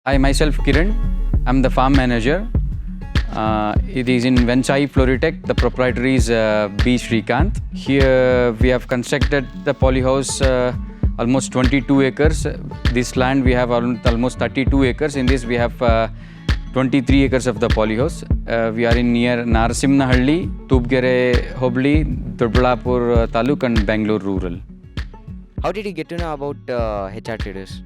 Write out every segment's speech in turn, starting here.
I myself Kiran, I'm the farm manager. It is in Venchai Floritech. The proprietor is B. Srikanth. Here we have constructed the polyhouse almost 22 acres. This land we have almost 32 acres. In this we have 23 acres of the polyhouse. We are in near Narasimnahalli, Tubgere Hobli, Doddaballapur Taluk and Bangalore Rural. How did you get to know about HR Traders?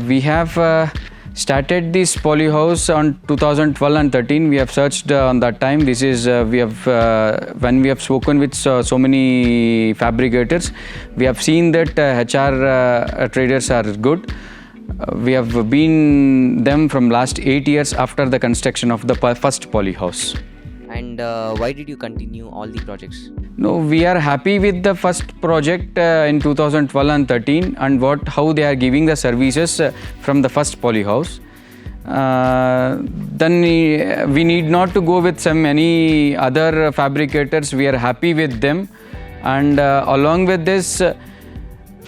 We have started this polyhouse on 2012 and 13. We have searched on that time. This is we have when we have spoken with so many fabricators, we have seen that HR traders are good. We have been them from last 8 years after the construction of the first polyhouse. And why did you continue all the projects? No, we are happy with the first project in 2012 and 13 and how they are giving the services from the first polyhouse. Then we need not to go with any other fabricators. We are happy with them, and along with this,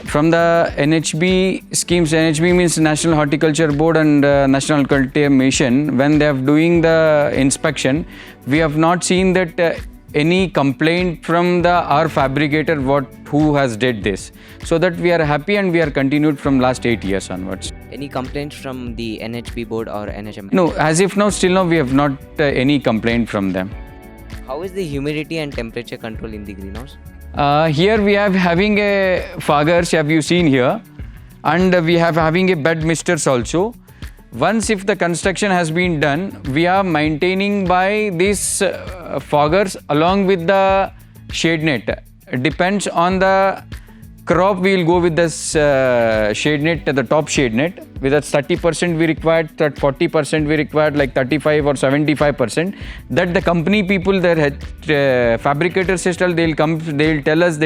from the NHB schemes, NHB means National Horticulture Board and National Culture Mission, when they are doing the inspection, we have not seen that any complaint from our fabricator who has did this. So that we are happy and we are continued from last 8 years onwards. Any complaints from the NHB board or NHM? No, as if now, still now we have not any complaint from them. How is the humidity and temperature control in the greenhouse? Here we are having a foggers, have you seen here, and we have having a bed misters also. Once if the construction has been done, we are maintaining by these foggers along with the shade net. Depends on the crop, we will go with this shade net, the top shade net. With that 30% we required, that 40% we required, like 35 or 75%. That the company people, their fabricator system, they'll come, they'll tell us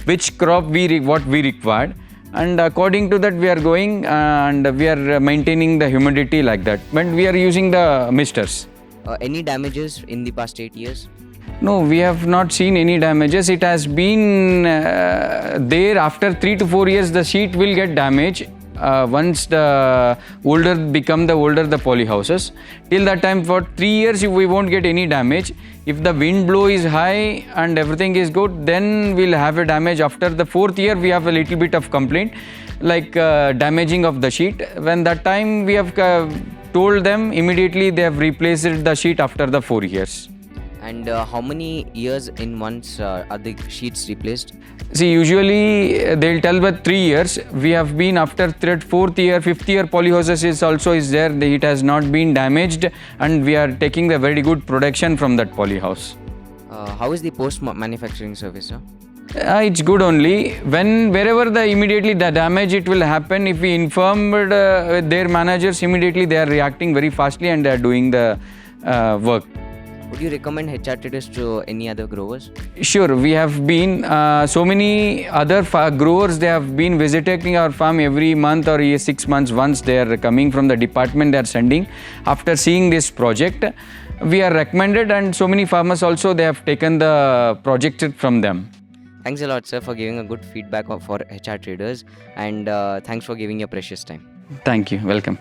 which crop what we required. And according to that we are going and we are maintaining the humidity like that. But we are using the misters. Any damages in the past 8 years? No, we have not seen any damages. It has been there after 3 to 4 years the sheet will get damaged. Once the older the polyhouses. Till that time for 3 years we won't get any damage. If the wind blow is high and everything is good, then we'll have a damage. After the 4th year we have a little bit of complaint like damaging of the sheet. When that time we have told them, immediately they have replaced the sheet after the 4 years. And how many years in once are the sheets replaced? See, usually they'll tell about 3 years. We have been after 4th year, 5th year polyhouses is there. It has not been damaged and we are taking the very good production from that polyhouse. How is the post-manufacturing service, sir? It's good only. Wherever immediately the damage it will happen, if we inform their managers, immediately they are reacting very fastly and they are doing the work. Would you recommend HR Traders to any other growers? Sure, we have been so many other growers, they have been visiting our farm every month or 6 months once. They are coming from the department, they are sending. After seeing this project, we are recommended, and so many farmers also, they have taken the project from them. Thanks a lot, sir, for giving a good feedback for HR Traders, and thanks for giving your precious time. Thank you. Welcome.